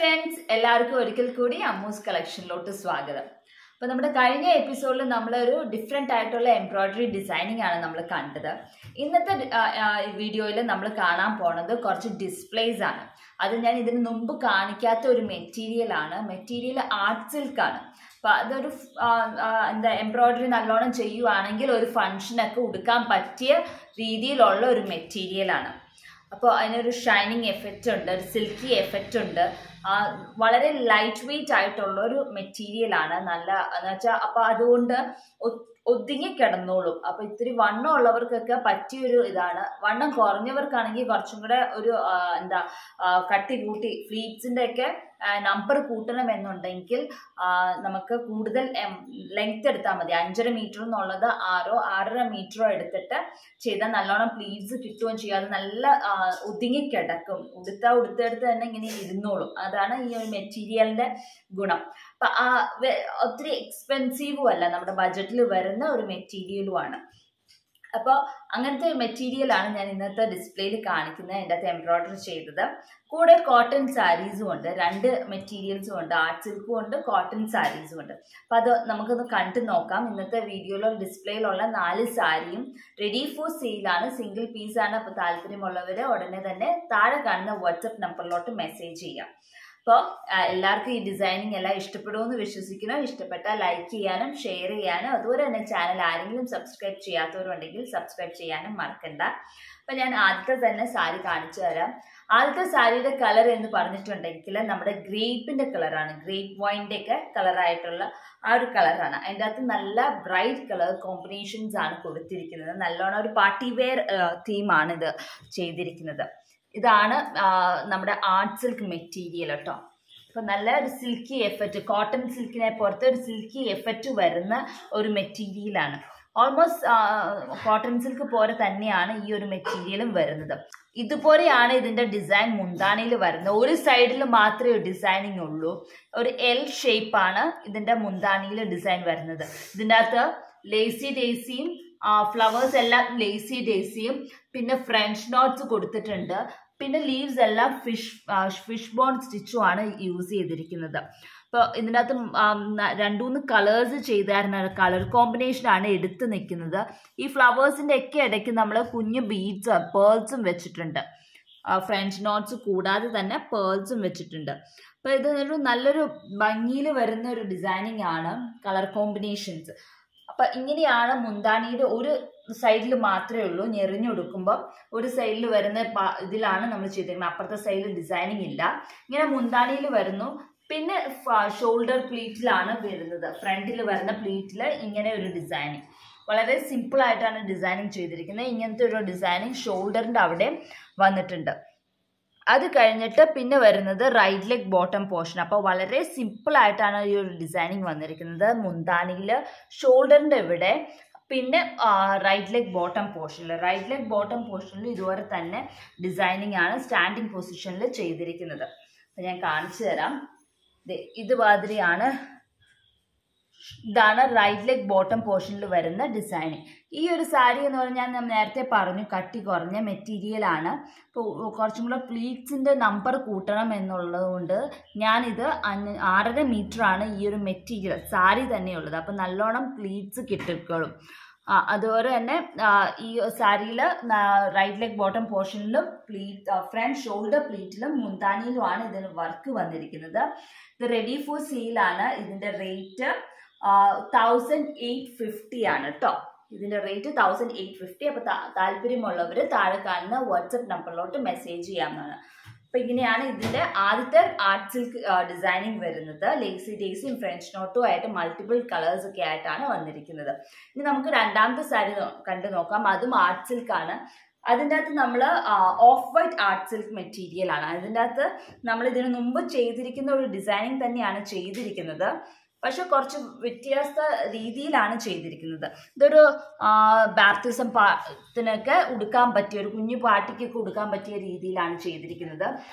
friends, എല്ലാവർക്കും ഒരിക്കൽ കൂടി അമ്മൂസ് കളക്ഷനിലോട്ട് സ്വാഗതം. അപ്പോൾ നമ്മുടെ കഴിഞ്ഞ എപ്പിസോഡിൽ നമ്മൾ ഒരു ഡിഫറെന്റ് ആയിട്ടുള്ള എംബ്രോയിഡറി ഡിസൈനിങ് ആണ് നമ്മൾ കണ്ടത്. ഇന്നത്തെ വീഡിയോയിൽ നമ്മൾ കാണാൻ പോണത് കുറച്ച് ഡിസ്പ്ലേസ് ആണ്. അത് ഞാൻ ഇതിനു മുമ്പ് കാണിക്കാത്ത ഒരു മെറ്റീരിയൽ ആണ്. മെറ്റീരിയൽ ആർട്ട് സിൽക്ക് ആണ്. അപ്പോൾ അതൊരു എംബ്രോയിഡറി നല്ലോണം ചെയ്യുവാണെങ്കിൽ ഒരു ഫംഗ്ഷനൊക്കെ ഉടുക്കാൻ പറ്റിയ രീതിയിലുള്ള ഒരു മെറ്റീരിയൽ ആണ്. അപ്പോൾ അതിനൊരു ഷൈനിങ് എഫക്റ്റ് ഉണ്ട്, ഒരു സിൽക്കി എഫക്റ്റ് ഉണ്ട്. വളരെ ലൈറ്റ് വെയ്റ്റ് ആയിട്ടുള്ള ഒരു മെറ്റീരിയൽ ആണ്. നല്ല എന്ന് വെച്ചാൽ അപ്പോൾ അതുകൊണ്ട് ഒതുങ്ങി കിടന്നോളും. അപ്പോൾ ഇത്തിരി വണ്ണം ഉള്ളവർക്കൊക്കെ പറ്റിയൊരു ഇതാണ്. വണ്ണം കുറഞ്ഞവർക്കാണെങ്കിൽ കുറച്ചും കൂടെ ഒരു കട്ടി കൂട്ടി ഫ്ലീറ്റ്സിൻ്റെ ഒക്കെ നമ്പർ കൂട്ടണമെന്നുണ്ടെങ്കിൽ നമുക്ക് കൂടുതൽ ലെങ്ത് എടുത്താൽ മതി. 5.5 മീറ്റർ എന്നുള്ളത് 6.5 മീറ്ററോ എടുത്തിട്ട് ചെയ്താൽ നല്ലോണം പ്ലീറ്റ്സ് കിട്ടുകയും ചെയ്യും. അത് നല്ല ഒതുങ്ങിക്കിടക്കും. ഉടുത്തെടുത്ത് തന്നെ ഇങ്ങനെ ഇരുന്നോളും. അതാണ് ഈ ഒരു മെറ്റീരിയലിന്റെ ഗുണം. അപ്പം ഒത്തിരി എക്സ്പെൻസീവും അല്ല, നമ്മുടെ ബഡ്ജറ്റിൽ വരുന്ന ഒരു മെറ്റീരിയലുമാണ്. അപ്പോൾ അങ്ങനത്തെ ഒരു മെറ്റീരിയലാണ് ഞാൻ ഇന്നത്തെ ഡിസ്പ്ലേയിൽ കാണിക്കുന്നത്. എൻ്റെ അകത്ത് എംബ്രോയിഡറി ചെയ്തത്. കൂടെ കോട്ടൺ സാരീസും ഉണ്ട്. 2 മെറ്റീരിയൽസും ഉണ്ട്, ആർട്ട് സിൽക്കും ഉണ്ട്, കോട്ടൺ സാരീസും ഉണ്ട്. അപ്പം അത് നമുക്കൊന്ന് കണ്ടു നോക്കാം. ഇന്നത്തെ വീഡിയോയിലോ ഡിസ്പ്ലേയിലുള്ള 4 സാരിയും റെഡി ഫോർ സെയിലാണ്. സിംഗിൾ പീസാണ്. അപ്പോൾ താല്പര്യമുള്ളവർ ഉടനെ തന്നെ താഴെ കാണുന്ന വാട്സപ്പ് നമ്പറിലോട്ട് മെസ്സേജ് ചെയ്യാം. അപ്പോൾ എല്ലാവർക്കും ഈ ഡിസൈനിങ് എല്ലാം ഇഷ്ടപ്പെടുമെന്ന് വിശ്വസിക്കുന്നു. ഇഷ്ടപ്പെട്ടാൽ ലൈക്ക് ചെയ്യാനും ഷെയർ ചെയ്യാനും അതുപോലെ തന്നെ ചാനൽ ആരെങ്കിലും സബ്സ്ക്രൈബ് ചെയ്യാത്തവരുണ്ടെങ്കിൽ സബ്സ്ക്രൈബ് ചെയ്യാനും മറക്കണ്ട. അപ്പം ഞാൻ ആദ്യത്തെ തന്നെ സാരി കാണിച്ചു തരാം. ആദ്യത്തെ സാരിയുടെ കളർ എന്ന് പറഞ്ഞിട്ടുണ്ടെങ്കിൽ നമ്മുടെ ഗ്രേപ്പിൻ്റെ കളറാണ്. ഗ്രേപ്പ് വൈൻ്റെ ഒക്കെ കളറായിട്ടുള്ള ആ ഒരു കളറാണ്. അതിൻ്റെ അകത്ത് നല്ല ബ്രൈറ്റ് കളർ കോമ്പിനേഷൻസ് ആണ് കൊടുത്തിരിക്കുന്നത്. നല്ലോണം ഒരു പാർട്ടി വെയർ തീമാണ് ഇത് ചെയ്തിരിക്കുന്നത്. ഇതാണ് നമ്മുടെ ആർട്ട് സിൽക്ക് മെറ്റീരിയൽ കേട്ടോ. അപ്പം നല്ല ഒരു സിൽക്കി എഫക്റ്റ്, കോട്ടൺ സിൽക്കിനെ പുറത്ത് ഒരു സിൽക്കി എഫക്റ്റ് വരുന്ന ഒരു മെറ്റീരിയലാണ്. ഓൾമോസ്റ്റ് കോട്ടൺ സിൽക്ക് പോലെ തന്നെയാണ് ഈ ഒരു മെറ്റീരിയലും വരുന്നത്. ഇതുപോലെയാണ് ഇതിൻ്റെ ഡിസൈൻ മുന്താണിയിൽ വരുന്നത്. ഒരു സൈഡിൽ മാത്രമേ ഡിസൈനിങ് ഉള്ളൂ. ഒരു എൽ ഷേപ്പാണ് ഇതിൻ്റെ മുന്താണിയിൽ ഡിസൈൻ വരുന്നത്. ഇതിൻ്റെ അകത്ത് ലേസി ഡേസിയും ഫ്ലവേഴ്സ് എല്ലാം ലേസി ഡേസിയും പിന്നെ ഫ്രഞ്ച് നോട്ട്സ് കൊടുത്തിട്ടുണ്ട്. പിന്നെ ലീവ്സ് എല്ലാം ഫിഷ് ബോൺ സ്റ്റിച്ചുമാണ് യൂസ് ചെയ്തിരിക്കുന്നത്. അപ്പോൾ ഇതിൻ്റെ അകത്ത് 2-3 കളേഴ്സ് ചെയ്തായിരുന്ന കളർ കോമ്പിനേഷനാണ് എടുത്ത് നിൽക്കുന്നത്. ഈ ഫ്ലവേഴ്സിൻ്റെ ഒക്കെ ഇടയ്ക്ക് നമ്മൾ കുഞ്ഞു ബീഡ്സ് പേൾസും വെച്ചിട്ടുണ്ട്. ഫ്രഞ്ച് നോട്ട്സ് കൂടാതെ തന്നെ പേൾസും വെച്ചിട്ടുണ്ട്. അപ്പോൾ ഇതൊരു നല്ലൊരു ഭംഗിയിൽ വരുന്ന ഒരു ഡിസൈനിങ് ആണ്. കളർ കോമ്പിനേഷൻസ് അപ്പം ഇങ്ങനെയാണ്. മുന്താണിയുടെ ഒരു സൈഡിൽ മാത്രമേ ഉള്ളൂ. ഞെറിഞ്ഞൊടുക്കുമ്പോൾ ഒരു സൈഡിൽ വരുന്ന ഇതിലാണ് നമ്മൾ ചെയ്തിരിക്കുന്നത്. അപ്പുറത്തെ സൈഡിൽ ഡിസൈനിങ് ഇല്ല. ഇങ്ങനെ മുന്താണിയിൽ വരുന്നു. പിന്നെ ഷോൾഡർ പ്ലീറ്റിലാണ് വരുന്നത്. ഫ്രണ്ടിൽ വരുന്ന പ്ലീറ്റിൽ ഇങ്ങനെ ഒരു ഡിസൈനിങ് വളരെ സിമ്പിളായിട്ടാണ് ഡിസൈനിങ് ചെയ്തിരിക്കുന്നത്. ഇങ്ങനത്തെ ഒരു ഡിസൈനിങ് ഷോൾഡറിൻ്റെ അവിടെ വന്നിട്ടുണ്ട്. അത് കഴിഞ്ഞിട്ട് പിന്നെ വരുന്നത് റൈറ്റ് ലെഗ് ബോട്ടം പോർഷൻ. അപ്പോൾ വളരെ സിമ്പിളായിട്ടാണ് ഈ ഒരു ഡിസൈനിങ് വന്നിരിക്കുന്നത്. മുന്താണിയിൽ ഷോൾഡറിൻ്റെ ഇവിടെ പിന്നെ റൈറ്റ് ലെഗ് ബോട്ടം പോർഷനിൽ ഇതുപോലെ തന്നെ ഡിസൈനിങ് ആണ് സ്റ്റാൻഡിങ് പൊസിഷനിൽ ചെയ്തിരിക്കുന്നത്. അപ്പം ഞാൻ കാണിച്ചു തരാം. ഇതാണ് റൈറ്റ് ലെഗ് ബോട്ടം പോർഷനിൽ വരുന്ന ഡിസൈനിങ്. ഈ ഒരു സാരി എന്ന് പറഞ്ഞാൽ ഞാൻ നേരത്തെ പറഞ്ഞു കട്ടി കുറഞ്ഞ മെറ്റീരിയലാണ്. ഇപ്പോൾ കുറച്ചും കൂടെ പ്ലീറ്റ്സിൻ്റെ നമ്പർ കൂട്ടണം എന്നുള്ളത് കൊണ്ട് ഞാനിത് 6.5 മീറ്ററാണ് ഈ ഒരു മെറ്റീരിയൽ സാരി തന്നെയുള്ളത്. അപ്പോൾ നല്ലോണം പ്ലീറ്റ്സ് കിട്ടിക്കോളും. അതുപോലെ തന്നെ ഈ സാരിയിൽ റൈറ്റ് ലെഗ് ബോട്ടം പോർഷനിലും ഫ്രണ്ട് ഷോൾഡർ പ്ലീറ്റിലും മുന്താണിയിലുമാണ് ഇതിന് വർക്ക് വന്നിരിക്കുന്നത്. ഇത് റെഡി ഫോർ സെയിലാണ്. ഇതിൻ്റെ റേറ്റ് 1850 ആണ് കേട്ടോ. ഇതിൻ്റെ റേറ്റ് 1850. അപ്പോൾ താല്പര്യമുള്ളവർ താഴെ കാണുന്ന വാട്സപ്പ് നമ്പറിലോട്ട് മെസ്സേജ് ചെയ്യാവുന്നതാണ്. അപ്പോൾ ഇങ്ങനെയാണ് ഇതിൻ്റെ ആദ്യത്തെ ആർട്ട് സിൽക്ക് ഡിസൈനിങ് വരുന്നത്. ലേസി ഡേസിയും ഫ്രഞ്ച് നോട്ടും ആയിട്ട് മൾട്ടിപ്പിൾ കളേഴ്സ് ഒക്കെ ആയിട്ടാണ് വന്നിരിക്കുന്നത്. ഇനി നമുക്ക് രണ്ടാമത്തെ സാരി കണ്ടു നോക്കാം. അതും ആർട്ട് സിൽക്കാണ്. അതിൻ്റെ അകത്ത് നമ്മൾ ഓഫ് വൈറ്റ് ആർട്ട് സിൽക്ക് മെറ്റീരിയലാണ്. അതിൻ്റെ അകത്ത് നമ്മൾ ഇതിനു മുമ്പ് ചെയ്തിരിക്കുന്ന ഒരു ഡിസൈനിങ് തന്നെയാണ് ചെയ്തിരിക്കുന്നത്. പക്ഷെ കുറച്ച് വ്യത്യാസ രീതിയിലാണ് ചെയ്തിരിക്കുന്നത്. ഇതൊരു ബാപ്റ്റിസം പാട്ടിനൊക്കെ ഉടുക്കാൻ പറ്റിയ ഒരു കുഞ്ഞു പാർട്ടിക്കൊക്കെ ഉടുക്കാൻ പറ്റിയ രീതിയിലാണ് ചെയ്തിരിക്കുന്നത്.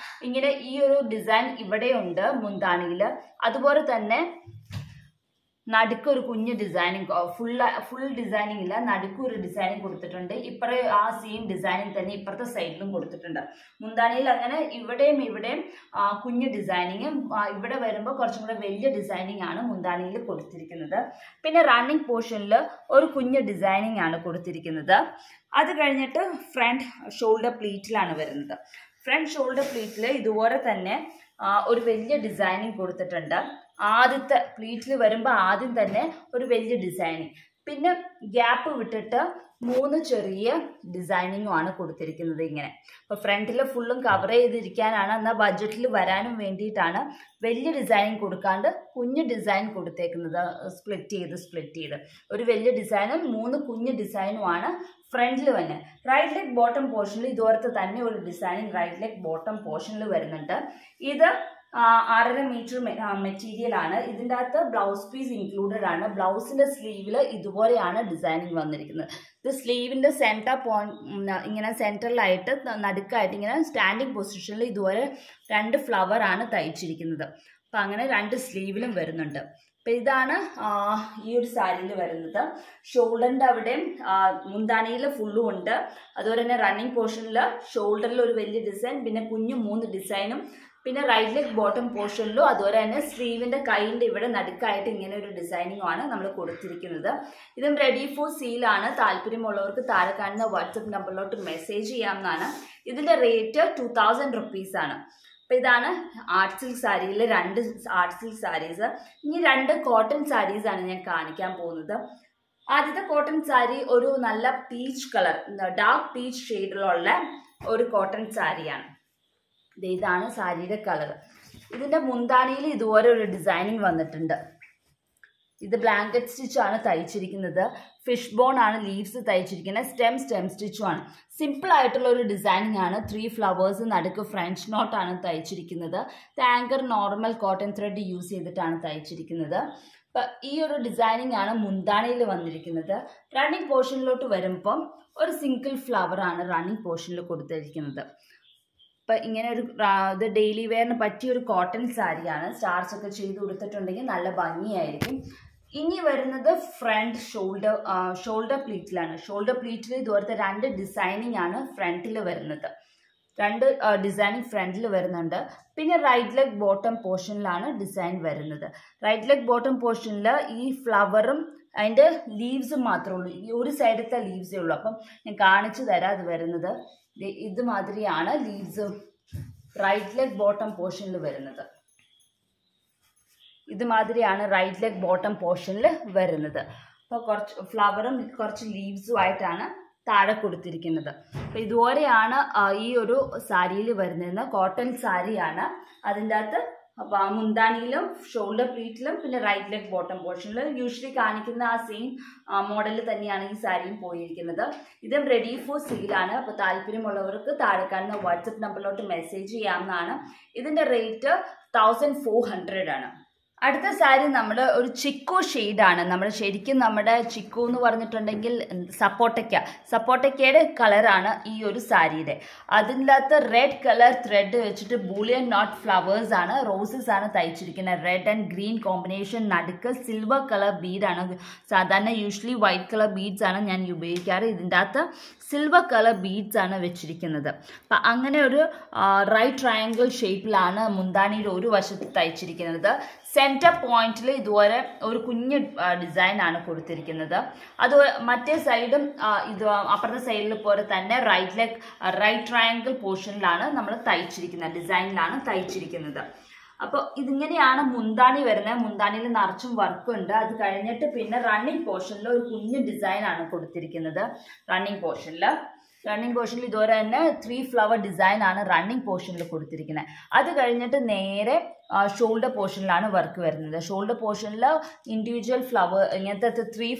ഇങ്ങനെ ഈ ഒരു ഡിസൈൻ ഇവിടെയുണ്ട് മുന്താണിയിൽ. അതുപോലെ തന്നെ നടുക്കൊരു കുഞ്ഞ് ഡിസൈനിങ് ഫുൾ ഡിസൈനിങ് ഇല്ല, നടുക്കൊരു ഡിസൈനിങ് കൊടുത്തിട്ടുണ്ട്. ഇപ്പറേ ആ സെയിം ഡിസൈനിങ് തന്നെ ഇപ്പുറത്തെ സൈഡിലും കൊടുത്തിട്ടുണ്ട്. മുന്താണിയിൽ അങ്ങനെ ഇവിടെയും കുഞ്ഞ് ഡിസൈനിങ്ങും ഇവിടെ വരുമ്പോൾ കുറച്ചും കൂടെ വലിയ ഡിസൈനിങ് ആണ് മുന്താണിയിൽ കൊടുത്തിരിക്കുന്നത്. പിന്നെ റണ്ണിങ് പോർഷനിൽ ഒരു കുഞ്ഞ് ഡിസൈനിങ് ആണ് കൊടുത്തിരിക്കുന്നത്. അത് കഴിഞ്ഞിട്ട് ഫ്രണ്ട് ഷോൾഡർ പ്ലീറ്റിലാണ് വരുന്നത്. ഫ്രണ്ട് ഷോൾഡർ പ്ലീറ്റിൽ ഇതുപോലെ തന്നെ ഒരു വലിയ ഡിസൈനിങ് കൊടുത്തിട്ടുണ്ട്. ആദ്യത്തെ പ്ലീറ്റിൽ വരുമ്പോൾ ആദ്യം തന്നെ ഒരു വലിയ ഡിസൈനിങ്, പിന്നെ ഗ്യാപ്പ് വിട്ടിട്ട് 3 ചെറിയ ഡിസൈനിങ്ങുമാണ് കൊടുത്തിരിക്കുന്നത്. ഇങ്ങനെ അപ്പോൾ ഫ്രണ്ടിൽ ഫുള്ളും കവർ ചെയ്തിരിക്കാനാണ്, എന്നാൽ ബഡ്ജറ്റിൽ വരാനും വേണ്ടിയിട്ടാണ് വലിയ ഡിസൈനിങ് കൊടുക്കാണ്ട് കുഞ്ഞ് ഡിസൈൻ കൊടുത്തേക്കുന്നത്. സ്പ്ലിറ്റ് ചെയ്ത് ഒരു വലിയ ഡിസൈനും 3 കുഞ്ഞ് ഡിസൈനുമാണ് ഫ്രണ്ടിൽ തന്നെ. റൈറ്റ് ലെഗ് ബോട്ടം പോർഷനിൽ ഇതുപോലത്തെ തന്നെ ഒരു ഡിസൈനിങ് റൈറ്റ് ലെഗ് ബോട്ടം പോർഷനിൽ വരുന്നുണ്ട്. ഇത് 6.5 മീറ്റർ മെറ്റീരിയൽ ആണ്. ഇതിൻ്റെ അകത്ത് ബ്ലൗസ് പീസ് ഇൻക്ലൂഡഡ് ആണ്. ബ്ലൗസിന്റെ സ്ലീവിൽ ഇതുപോലെയാണ് ഡിസൈനിങ് വന്നിരിക്കുന്നത്. ഇത് സ്ലീവിന്റെ സെന്റർ പോയിന്റ് ഇങ്ങനെ സെന്ററിലായിട്ട് നടുക്കായിട്ട് ഇങ്ങനെ സ്റ്റാൻഡിങ് പൊസിഷനിൽ ഇതുപോലെ 2 ഫ്ലവർ ആണ് തയ്ച്ചിരിക്കുന്നത്. അപ്പം അങ്ങനെ 2 സ്ലീവിലും വരുന്നുണ്ട്. അപ്പം ഇതാണ് ഈ ഒരു സാരിയിൽ വരുന്നത്. ഷോൾഡറിൻ്റെ അവിടെയും മുന്താണിയിൽ ഫുള്ളും ഉണ്ട്. അതുപോലെ തന്നെ റണ്ണിങ് പോർഷനിൽ ഷോൾഡറിൽ ഒരു വലിയ ഡിസൈൻ, പിന്നെ കുഞ്ഞു 3 ഡിസൈനും, പിന്നെ റൈറ്റ് ലെഗ് ബോട്ടം പോർഷനിലും അതുപോലെ തന്നെ സ്ലീവിൻ്റെ കൈയിൻ്റെ ഇവിടെ നടുക്കായിട്ട് ഇങ്ങനെ ഒരു ഡിസൈനിങ്ങുമാണ് നമ്മൾ കൊടുത്തിരിക്കുന്നത്. ഇതും റെഡി ഫോർ സീലാണ്. താല്പര്യമുള്ളവർക്ക് താഴെ കാണുന്ന വാട്സപ്പ് നമ്പറിലോട്ട് മെസ്സേജ് ചെയ്യാവുന്നതാണ്. ഇതിൻ്റെ റേറ്റ് 2000 റുപ്പീസാണ്. അപ്പോൾ ഇതാണ് ആർട്ട് സിൽക്ക് സാരിയിലെ 2 ആർട്ട് സിൽക്ക് സാരീസ്. ഇനി 2 കോട്ടൺ സാരീസാണ് ഞാൻ കാണിക്കാൻ പോകുന്നത്. ആദ്യത്തെ കോട്ടൺ സാരി ഒരു നല്ല പീച്ച് കളർ, ഡാർക്ക് പീച്ച് ഷെയ്ഡിലുള്ള ഒരു കോട്ടൺ സാരിയാണ്. ഇതാണ് സാരിയുടെ കളർ. ഇതിൻ്റെ മുന്താണിയിൽ ഇതുപോലെ ഒരു ഡിസൈനിങ് വന്നിട്ടുണ്ട്. ഇത് ബ്ലാങ്കറ്റ് സ്റ്റിച്ചാണ് തയ്ച്ചിരിക്കുന്നത്. ഫിഷ് ബോൺ ആണ് ലീവ്സ് തയ്ച്ചിരിക്കുന്നത്. സ്റ്റെം സ്റ്റിച്ചുമാണ്. സിമ്പിൾ ആയിട്ടുള്ള ഒരു ഡിസൈനിങ് ആണ്. 3 ഫ്ലവേഴ്സ് നടുക്ക് ഫ്രഞ്ച് നോട്ടാണ് തയ്ച്ചിരിക്കുന്നത്. Anchor normal cotton thread use ചെയ്തിട്ടാണ് തയ്ച്ചിരിക്കുന്നത്. അപ്പം ഈ ഒരു ഡിസൈനിങ് ആണ് മുന്താണിയിൽ വന്നിരിക്കുന്നത്. റണ്ണിങ് പോർഷനിലോട്ട് വരുമ്പം ഒരു സിംഗിൾ ഫ്ലവർ ആണ് റണ്ണിങ് പോർഷനിൽ കൊടുത്തിരിക്കുന്നത്. അപ്പം ഇങ്ങനെ ഒരു ഇത് ഡെയിലി വെയറിന് പറ്റിയൊരു കോട്ടൺ സാരിയാണ്. സ്റ്റാർച്ച് ഒക്കെ ചെയ്ത് കൊടുത്തിട്ടുണ്ടെങ്കിൽ നല്ല ഭംഗിയായിരിക്കും. ഇനി വരുന്നത് ഫ്രണ്ട് ഷോൾഡർ പ്ലീറ്റിലാണ്. ഷോൾഡർ പ്ലീറ്റിൽ ഇതുപോലത്തെ 2 ഡിസൈനിങ് ആണ് ഫ്രണ്ടിൽ വരുന്നത്. 2 ഡിസൈനിങ് ഫ്രണ്ടിൽ വരുന്നുണ്ട്. പിന്നെ റൈറ്റ് ലെഗ് ബോട്ടം പോർഷനിലാണ് ഡിസൈൻ വരുന്നത്. റൈറ്റ് ലെഗ് ബോട്ടം പോർഷനിൽ ഈ ഫ്ലവറും അതിൻ്റെ ലീവ്സും മാത്രമേ ഉള്ളൂ. ഈ ഒരു സൈഡത്തെ ലീവ്സേ ഉള്ളൂ. അപ്പം ഞാൻ കാണിച്ചു തരാം. അത് വരുന്നത് ഇതുമാതിരിയാണ് ലീവ്സ് റൈറ്റ് ലെഗ് ബോട്ടം പോർഷനിൽ വരുന്നത്. ഇതുമാതിരിയാണ് റൈറ്റ് ലെഗ് ബോട്ടം പോർഷനിൽ വരുന്നത്. അപ്പോൾ കുറച്ച് ഫ്ലവറും കുറച്ച് ലീവ്സും ആയിട്ടാണ് താഴെ കൊടുത്തിരിക്കുന്നത്. അപ്പോൾ ഇതുപോലെയാണ് ഈ ഒരു സാരിയിൽ വരുന്നത്. കോട്ടൺ സാരിയാണ്. അതിൻ്റെ അകത്ത് മുന്താണിയിലും ഷോൾഡർ പ്ലീറ്റിലും പിന്നെ റൈറ്റ് ലെഗ് ബോട്ടം പോർഷനിലും യൂഷ്വലി കാണിക്കുന്ന ആ സെയിം മോഡലിൽ തന്നെയാണ് ഈ സാരിയും പോയിരിക്കുന്നത്. ഇതും റെഡി ഫോർ സെയിലാണ്. അപ്പോൾ താല്പര്യമുള്ളവർക്ക് താഴെ കാണുന്ന വാട്സപ്പ് നമ്പറിലോട്ട് മെസ്സേജ് ചെയ്യാവുന്നതാണ്. ഇതിൻ്റെ റേറ്റ് 1400 ആണ്. അടുത്ത സാരി നമ്മുടെ ഒരു ചിക്കു ഷെയ്ഡാണ്. നമ്മൾ ശരിക്കും നമ്മുടെ ചിക്കു എന്ന് പറഞ്ഞിട്ടുണ്ടെങ്കിൽ സപ്പോട്ടയ്ക്കയുടെ കളറാണ് ഈ ഒരു സാരിയുടെ. അതിൻ്റെ അകത്ത് റെഡ് കളർ ത്രെഡ് വെച്ചിട്ട് ബൂളിയൻ നോട്ട് ഫ്ലവേഴ്സ് ആണ്, റോസസ് ആണ് തയ്ച്ചിരിക്കുന്നത്. Red and green combination. നടുക്ക് സിൽവർ കളർ ബീഡാണ്. സാധാരണ യൂഷ്വലി വൈറ്റ് കളർ ബീഡ്സ് ആണ് ഞാൻ ഉപയോഗിക്കാറ്. ഇതിൻ്റെ അകത്ത് സിൽവർ കളർ ബീഡ്സ് ആണ് വെച്ചിരിക്കുന്നത്. അപ്പം അങ്ങനെ ഒരു റൈറ്റ് ട്രയാങ്കിൾ ഷേപ്പിലാണ് മുന്താണിയുടെ ഒരു വശത്ത് തയ്ച്ചിരിക്കുന്നത്. സെൻറ്റർ പോയിന്റിൽ ഇതുപോലെ ഒരു കുഞ്ഞ് ഡിസൈനാണ് കൊടുത്തിരിക്കുന്നത്. അത് മറ്റേ സൈഡും ഇത് അപ്പുറത്തെ സൈഡിൽ പോലെ തന്നെ റൈറ്റ് ട്രയാങ്കിൾ പോർഷനിലാണ് നമ്മൾ തയ്ച്ചിരിക്കുന്നത്, ഡിസൈനിലാണ് തയ്ച്ചിരിക്കുന്നത്. അപ്പോൾ ഇതിങ്ങനെയാണ് മുന്താണി വരുന്നത്. മുന്താണിയിൽ നിറച്ചും വർക്കുണ്ട്. അത് കഴിഞ്ഞിട്ട് പിന്നെ റണ്ണിങ് പോർഷനിൽ ഒരു കുഞ്ഞ് ഡിസൈനാണ് കൊടുത്തിരിക്കുന്നത്. റണ്ണിങ് പോർഷനിൽ ഇതുവരെ തന്നെ 3 ഫ്ലവർ ഡിസൈൻ ആണ് റണ്ണിങ് പോർഷനിൽ കൊടുത്തിരിക്കുന്നത്. അത് കഴിഞ്ഞിട്ട് നേരെ ഷോൾഡർ പോർഷനിലാണ് വർക്ക് വരുന്നത്. ഷോൾഡർ പോർഷനിൽ ഇൻഡിവിജ്വൽ ഫ്ലവർ ഇങ്ങനത്തെ 3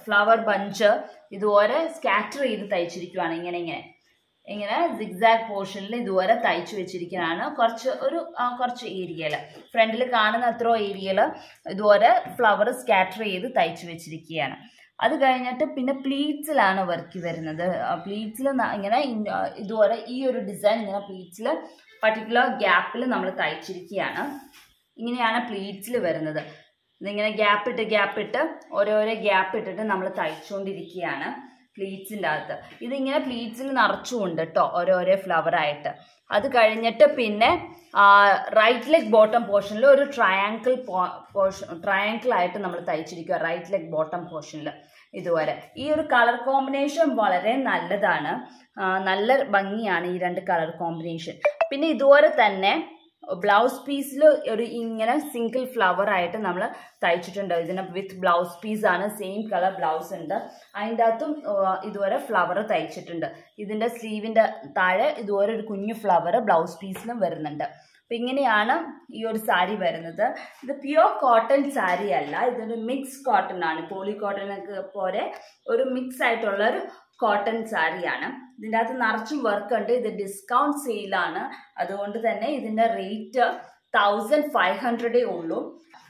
ഫ്ലവർ ബഞ്ച് ഇതുപോലെ സ്കാറ്റർ ചെയ്ത് തയ്ച്ചിരിക്കുകയാണ്. ഇങ്ങനെ സിഗ്സാഗ് പോർഷനിൽ ഇതുപോലെ തയ്ച്ചു വെച്ചിരിക്കുന്നതാണ്. കുറച്ച് ഏരിയയിൽ ഫ്രണ്ടിൽ കാണുന്ന അത്ര ഏരിയയിൽ ഇതുപോലെ ഫ്ലവർ സ്കാറ്റർ ചെയ്ത് തയ്ച്ചു വെച്ചിരിക്കുകയാണ്. അത് കഴിഞ്ഞിട്ട് പിന്നെ പ്ലീറ്റ്സിലാണ് വർക്ക് വരുന്നത്. പ്ലീറ്റ്സിൽ ഇങ്ങനെ ഇതുപോലെ ഈ ഒരു ഡിസൈൻ ഇങ്ങനെ പ്ലീറ്റ്സിൽ പർട്ടിക്കുലർ ഗ്യാപ്പിൽ നമ്മൾ തയ്ച്ചിരിക്കുകയാണ്. ഇങ്ങനെയാണ് പ്ലീറ്റ്സിൽ വരുന്നത്. ഇതിങ്ങനെ ഗ്യാപ്പിട്ട് ഓരോരോ ഗ്യാപ്പ് ഇട്ടിട്ട് നമ്മൾ തയ്ച്ചുകൊണ്ടിരിക്കുകയാണ് പ്ലീറ്റ്സിൻ്റെ അകത്ത്. ഇതിങ്ങനെ പ്ലീറ്റ്സിൽ നിറച്ചുകൊണ്ട് കേട്ടോ ഓരോരോ ഫ്ലവറായിട്ട്. അത് കഴിഞ്ഞിട്ട് പിന്നെ റൈറ്റ് ലെഗ് ബോട്ടം പോർഷനിൽ ഒരു ട്രയാങ്കിൾ ആയിട്ട് നമ്മൾ തയ്ച്ചിരിക്കുക. റൈറ്റ് ലെഗ് ബോട്ടം പോർഷനിൽ ഇതുവരെ ഈ ഒരു കളർ കോമ്പിനേഷൻ വളരെ നല്ലതാണ്, നല്ല ഭംഗിയാണ് ഈ 2 കളർ കോമ്പിനേഷൻ. പിന്നെ ഇതുപോലെ തന്നെ ബ്ലൗസ് പീസിൽ ഒരു ഇങ്ങനെ സിംഗിൾ ഫ്ലവർ ആയിട്ട് നമ്മൾ തയ്ച്ചിട്ടുണ്ട്. ഇതിന് വിത്ത് ബ്ലൗസ് പീസാണ്, സെയിം കളർ ബ്ലൗസ് ഉണ്ട്. അതിൻ്റെ അകത്തും ഇതുവരെ ഫ്ലവർ തയ്ച്ചിട്ടുണ്ട്. ഇതിൻ്റെ സ്ലീവിൻ്റെ താഴെ ഇതുപോലെ ഒരു കുഞ്ഞു ഫ്ലവർ ബ്ലൗസ് പീസിലും വരുന്നുണ്ട്. അപ്പം ഇങ്ങനെയാണ് ഈ ഒരു സാരി വരുന്നത്. ഇത് പ്യുവർ കോട്ടൺ സാരി അല്ല, ഇതൊരു മിക്സ് കോട്ടൺ ആണ്. പോളി കോട്ടനൊക്കെ പോലെ ഒരു മിക്സ് ആയിട്ടുള്ള ഒരു കോട്ടൺ സാരിയാണ്. ഇതിൻ്റെ അകത്ത് നിറച്ചും വർക്ക് ഉണ്ട്. ഇത് ഡിസ്കൗണ്ട് സെയിലാണ്, അതുകൊണ്ട് തന്നെ ഇതിൻ്റെ റേറ്റ് 1500 ഉള്ളൂ.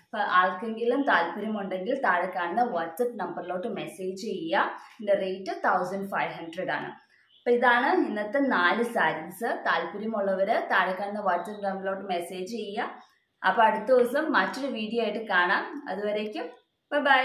അപ്പം ആർക്കെങ്കിലും താല്പര്യമുണ്ടെങ്കിൽ താഴെ കാണുന്ന വാട്സപ്പ് നമ്പറിലോട്ട് മെസ്സേജ് ചെയ്യുക. ഇതിൻ്റെ റേറ്റ് 1500 ആണ്. അപ്പം ഇതാണ് ഇന്നത്തെ 4 സാരീസ്. താല്പര്യമുള്ളവർ താഴെ കാണുന്ന വാട്സപ്പ് നമ്പറിലോട്ട് മെസ്സേജ് ചെയ്യുക. അപ്പോൾ അടുത്ത ദിവസം മറ്റൊരു വീഡിയോ ആയിട്ട് കാണാം. അതുവരേക്കും ബൈ.